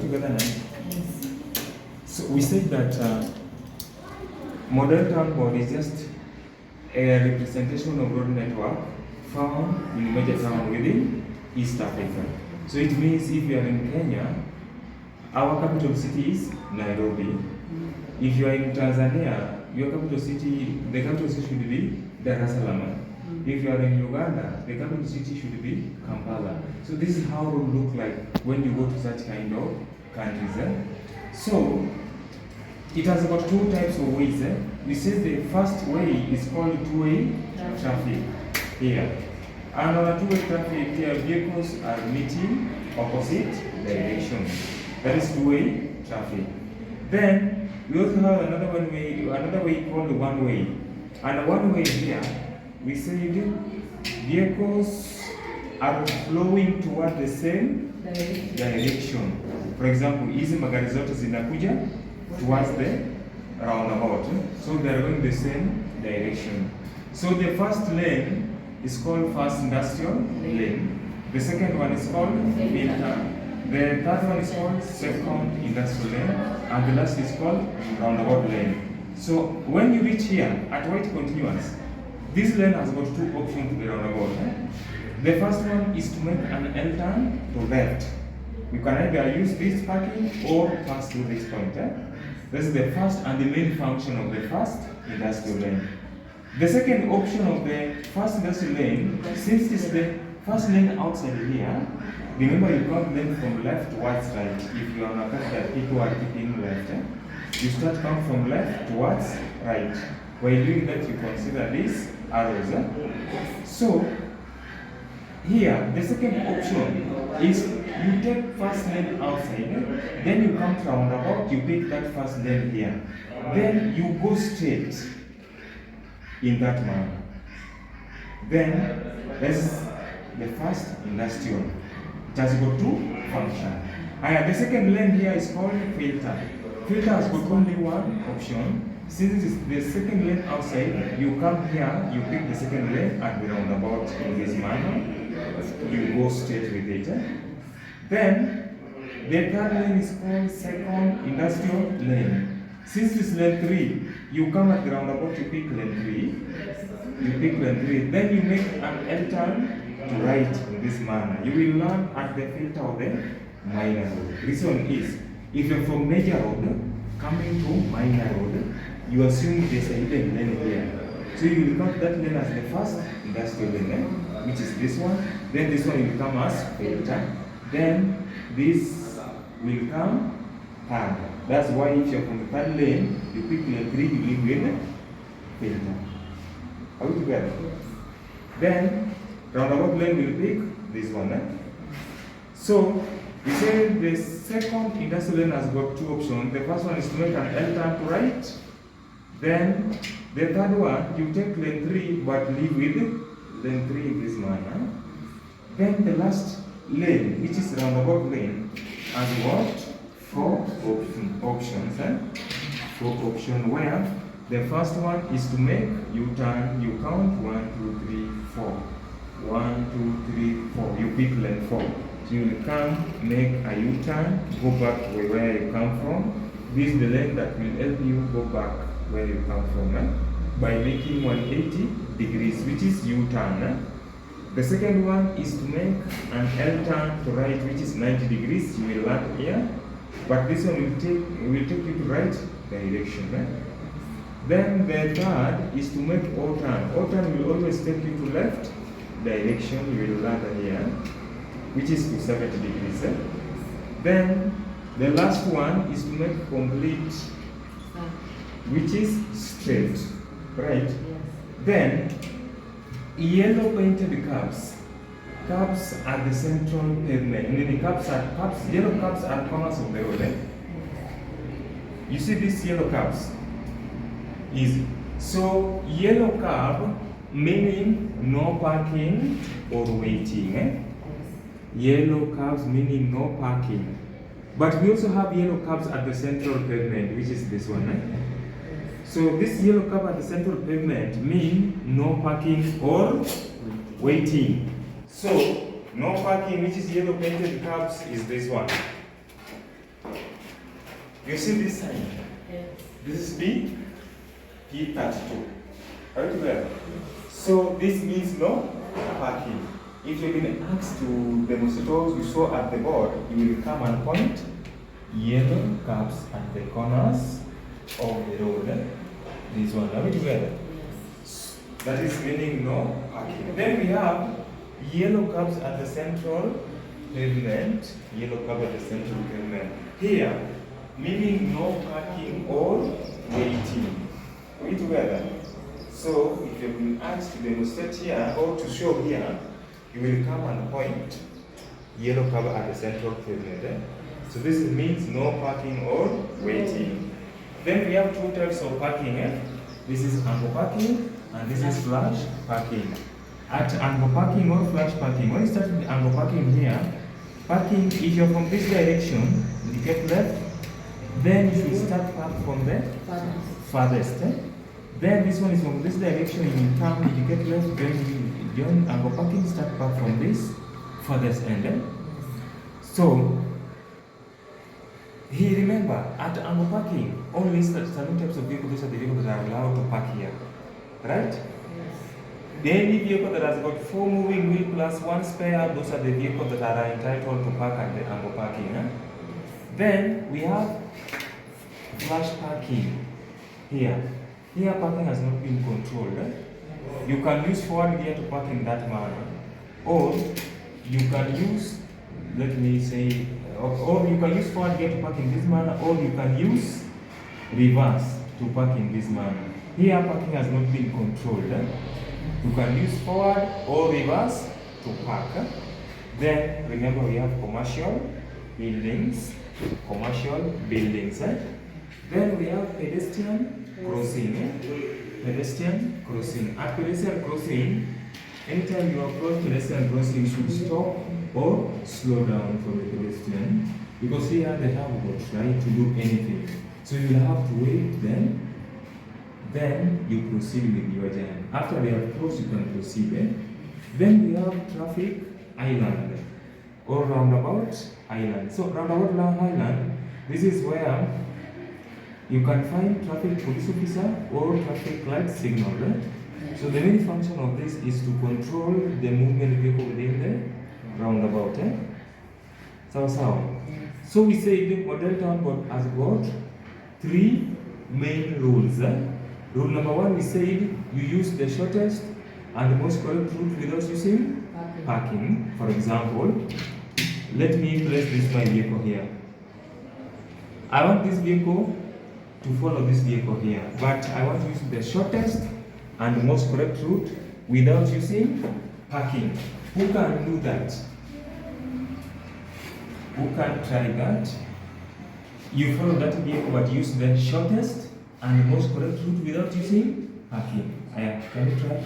together now? Yes. So we said that model town board is just a representation of road network found in major town within East Africa. So it means if you are in Kenya, our capital city is Nairobi. If you are in Tanzania, your capital city, the capital city should be Dar es Salaam. If you are in Uganda, the capital city should be Kampala. So this is how it will look like when you go to such kind of countries. So it has got two types of ways. We say the first way is called two-way traffic here. And on a two-way traffic here, vehicles are meeting opposite directions. That is two-way traffic. Then we also have another way called one-way. And one-way here, we say vehicles are flowing toward the same direction. For example, hizi magari zote zinakuja towards the roundabout. So they are going the same direction. So the first lane is called first industrial lane. The second one is called filter. The third one is called second industrial lane. And the last is called roundabout lane. So when you reach here at white continuous, this lane has got two options to the roundabout. The first one is to make an L-turn to left. You can either use this parking or pass through this point. This is the first and the main function of the first industrial lane. The second option of the first industrial lane, since it's the first lane outside here, remember you count them from left towards right. If you are on a path that people are keeping left, you start count from left towards right. While doing that, you consider these arrows. So here, the second option is you take first lane outside, then you come roundabout, you pick that first lane here. Then you go straight in that manner. Then this is the first industrial. It has got two functions. The second lane here is called filter. Filter has got only one option. Since it's the second lane outside, you come here, you pick the second lane at the roundabout in this manner. You go straight with it. Then the third lane is called second industrial lane. Since it's lane 3, you come at the roundabout, you pick lane 3. You pick lane 3. Then you make an L-turn to right in this manner. You will land at the filter of the minor road. This one is, if you're from major road coming to minor road, you assume there's a hidden lane here. So you will count that lane as the first industrial lane, which is this one. Then this one will come as filter. Then this will come third. That's why if you're from the third lane, you pick lane 3, you leave with filter. Are we together? Then roundabout lane will pick this one. So we say the second industrial lane has got two options. The first one is to make an L-turn to right. Then the third one, you take lane 3 but leave with lane 3 in this manner. Then the last lane, which is roundabout lane, has got four options. Four options where the first one is to make U-turn. You count 1, 2, 3, 4. 1, 2, 3, 4. You pick lane 4. So you will come, make a U-turn, go back where you come from. This is the lane that will help you go back where you come from by making 180 degrees, which is U-turn. The second one is to make an L-turn to right, which is 90 degrees. You will land here, but this one will take you to right direction. Then the third is to make O-turn. O-turn will always take you to left direction. You will land here, which is to 70 degrees. Then the last one is to make complete, which is straight, right? Yes. Then yellow painted curbs are the central pavement. Meaning yellow curbs are corners of the road. You see these yellow curbs? Easy. So yellow curb meaning no parking or waiting. Yellow curbs meaning no parking. But we also have yellow curbs at the central pavement, which is this one. So this yellow curb at the central pavement mean no parking or waiting. So no parking, which is yellow painted curbs, is this one. You see this sign? Yes. This is P32. Are you together? So this means no parking. If you've been asked to demonstrate what you saw at the board, you will come and point yellow curbs at the corners of the road. This one. Are we together? Yes. That is meaning no parking. Then we have yellow curbs at the central pavement. Yellow curb at the central pavement. Here, meaning no parking or waiting. Are we together? So, if you've been asked to demonstrate here or to show here, you will come and point yellow curb at the central pavement. So this means no parking or waiting. Then we have two types of parking. This is angle parking and this is flash parking. At angle parking or flash parking, when you start with angle parking here, parking, if you're from this direction, indicate left, then you should start park from the farthest. Then this one is from this direction, you will come, indicate left, then you join angle parking, start park from this farthest end. So, here remember, at angle parking, only certain types of vehicles, those are the vehicles that are allowed to park here. Right? Yes. Any vehicle that has got 4 moving wheel plus 1 spare, those are the vehicles that are entitled to park at the angle parking. Then we have flash parking here. Here parking has not been controlled. You can use forward gear to park in that manner, or you can use, let me say, or you can use forward gear to park in this manner, or you can use reverse to park in this manner. Here parking has not been controlled. You can use forward or reverse to park. Then remember we have commercial buildings. Then we have pedestrian crossing. Pedestrian crossing. At pedestrian crossing, anytime you approach pedestrian crossing, you should stop or slow down for the pedestrian, because here they have got right to do anything. So you will have to wait, then you proceed with your journey. After they have crossed, you can proceed. Then we have traffic island or roundabout island. So roundabout island, this is where you can find traffic police officer or traffic light signal. So the main function of this is to control the movement vehicle within the roundabout. So we say the model town has got 3 main rules. Rule number 1, we said you use the shortest and the most correct route without using parking. For example, let me place this my vehicle here. I want this vehicle to follow this vehicle here, but I want to use the shortest and the most correct route without using parking. Who can do that? Who can try that? You follow that vehicle but use the shortest and the most correct route without using parking. Can you try?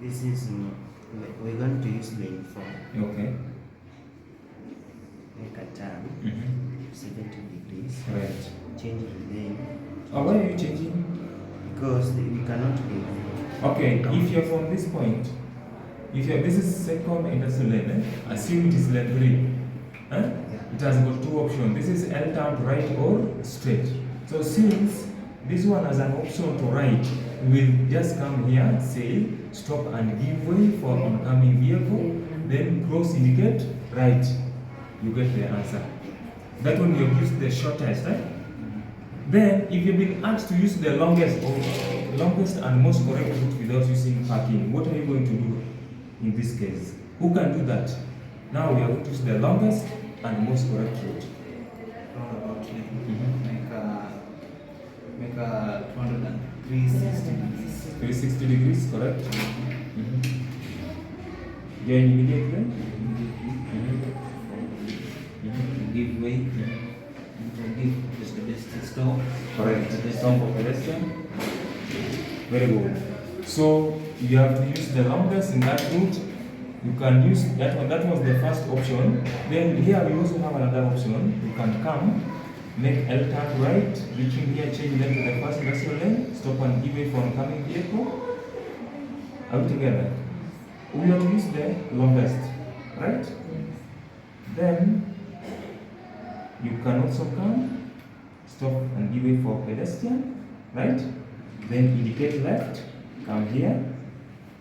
This is, we're going to use lane 4. Okay. Make a turn, 70 degrees. Right. Change the lane. Why are you changing? Because we cannot leave. Okay, if you're from this point, this is second industrial lane, assume it is lane 3. It has got 2 options. This is L turn to right or straight. So since this one has an option to right, we will just come here, say stop and give way for oncoming vehicle, then cross indicate right. You get the answer. That one you have used the shortest. Then if you've been asked to use the longest and most correct route without using parking, what are you going to do in this case? Who can do that? Now we are going to use the longest and most correct route. Roundabout lane. Make a 360 degrees. 360 degrees, correct? Join immediately. Give way. Give just the best stop. Correct. Stop for pedestrian. Very good. So you have to use the longest in that route. You can use that one. That was the first option. Then here we also have another option. You can come, make L turn right, reaching here, change lane to the first industrial lane, stop and give way for oncoming vehicle. Are we together? We have to use the longest, right? Then you can also come, stop and give way for pedestrian, right? Then indicate left, come here,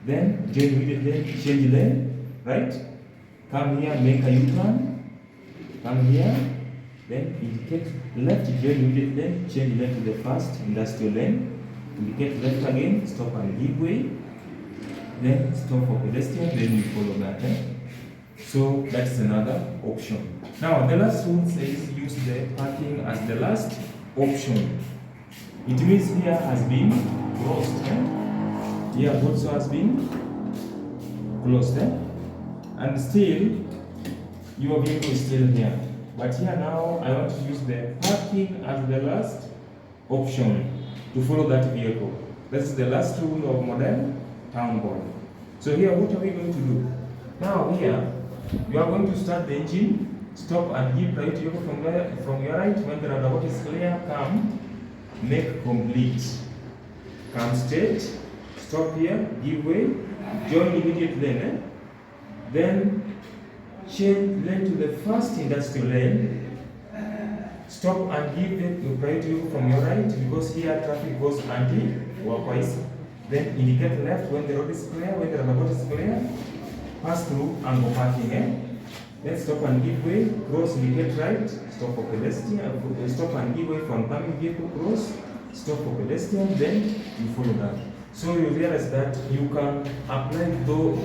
then join immediate lane, change lane, right? Come here, make a U-turn, come here, then indicate left, join immediate lane, change lane to the first industrial lane, indicate left again, stop and give way, then stop for pedestrian, then you follow that. So that's another option. Now the last rule says use the parking as the last option. It means here has been closed. Here also has been closed. And still your vehicle is still here. But here now I want to use the parking as the last option to follow that vehicle. This is the last rule of modern town board. So here what are we going to do? Now here you are going to start the engine, stop and give priority from your right. When the roundabout is clear, come, make complete. Come straight, stop here, give way, join immediate lane. Then change lane to the first industrial lane. Stop and give the priority from your right because here traffic goes anti-clockwise. Then indicate left when the road is clear, when the roundabout is clear. Pass through and go parking. Then stop and give way, cross, indicate right, stop for pedestrian, stop and give way from coming vehicle, cross, stop for pedestrian, then you follow that. So you realize that you can apply both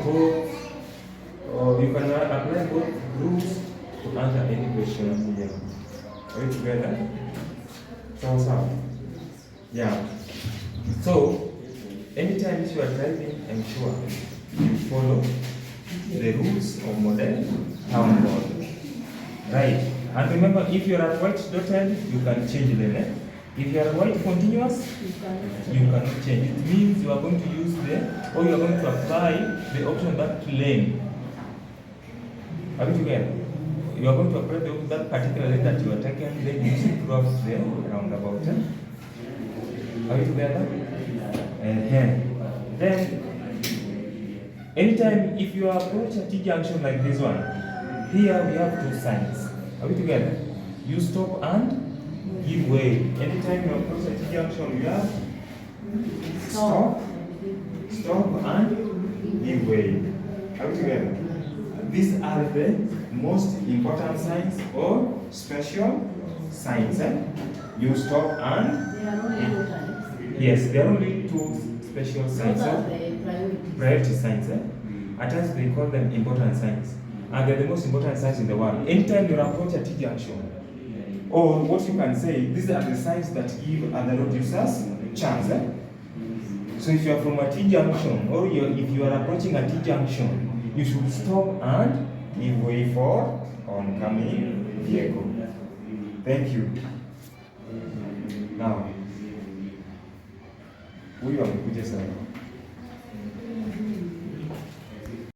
rules to answer any question here. Are you together? So, yeah. So, anytime you are driving, ensure you follow the rules of modern town board. Right. And remember, if you are white dotted, you can change the lane. If you are white continuous, you cannot change. It means you are going to use or you are going to apply the option that lane. Are we together? You are going to apply that particular lane that you are taking, then use it throughout the roundabout. Are we together? Then anytime if you approach a T-junction like this one, here we have two signs. Are we together? You stop and give way. Anytime you approach a T-junction, you have stop and give way. Are we together? These are the most important signs or special signs. You stop and There are only two types. yes, there are only two special signs. Those are the Priority signs. At times they call them important signs. And they're the most important signs in the world. Anytime you approach a T-junction, or what you can say, these are the signs that give other road users chance. So if you are from a T-junction, or if you are approaching a T-junction, you should stop and give way for oncoming vehicle. Thank you. Now, huyu amekuja sana.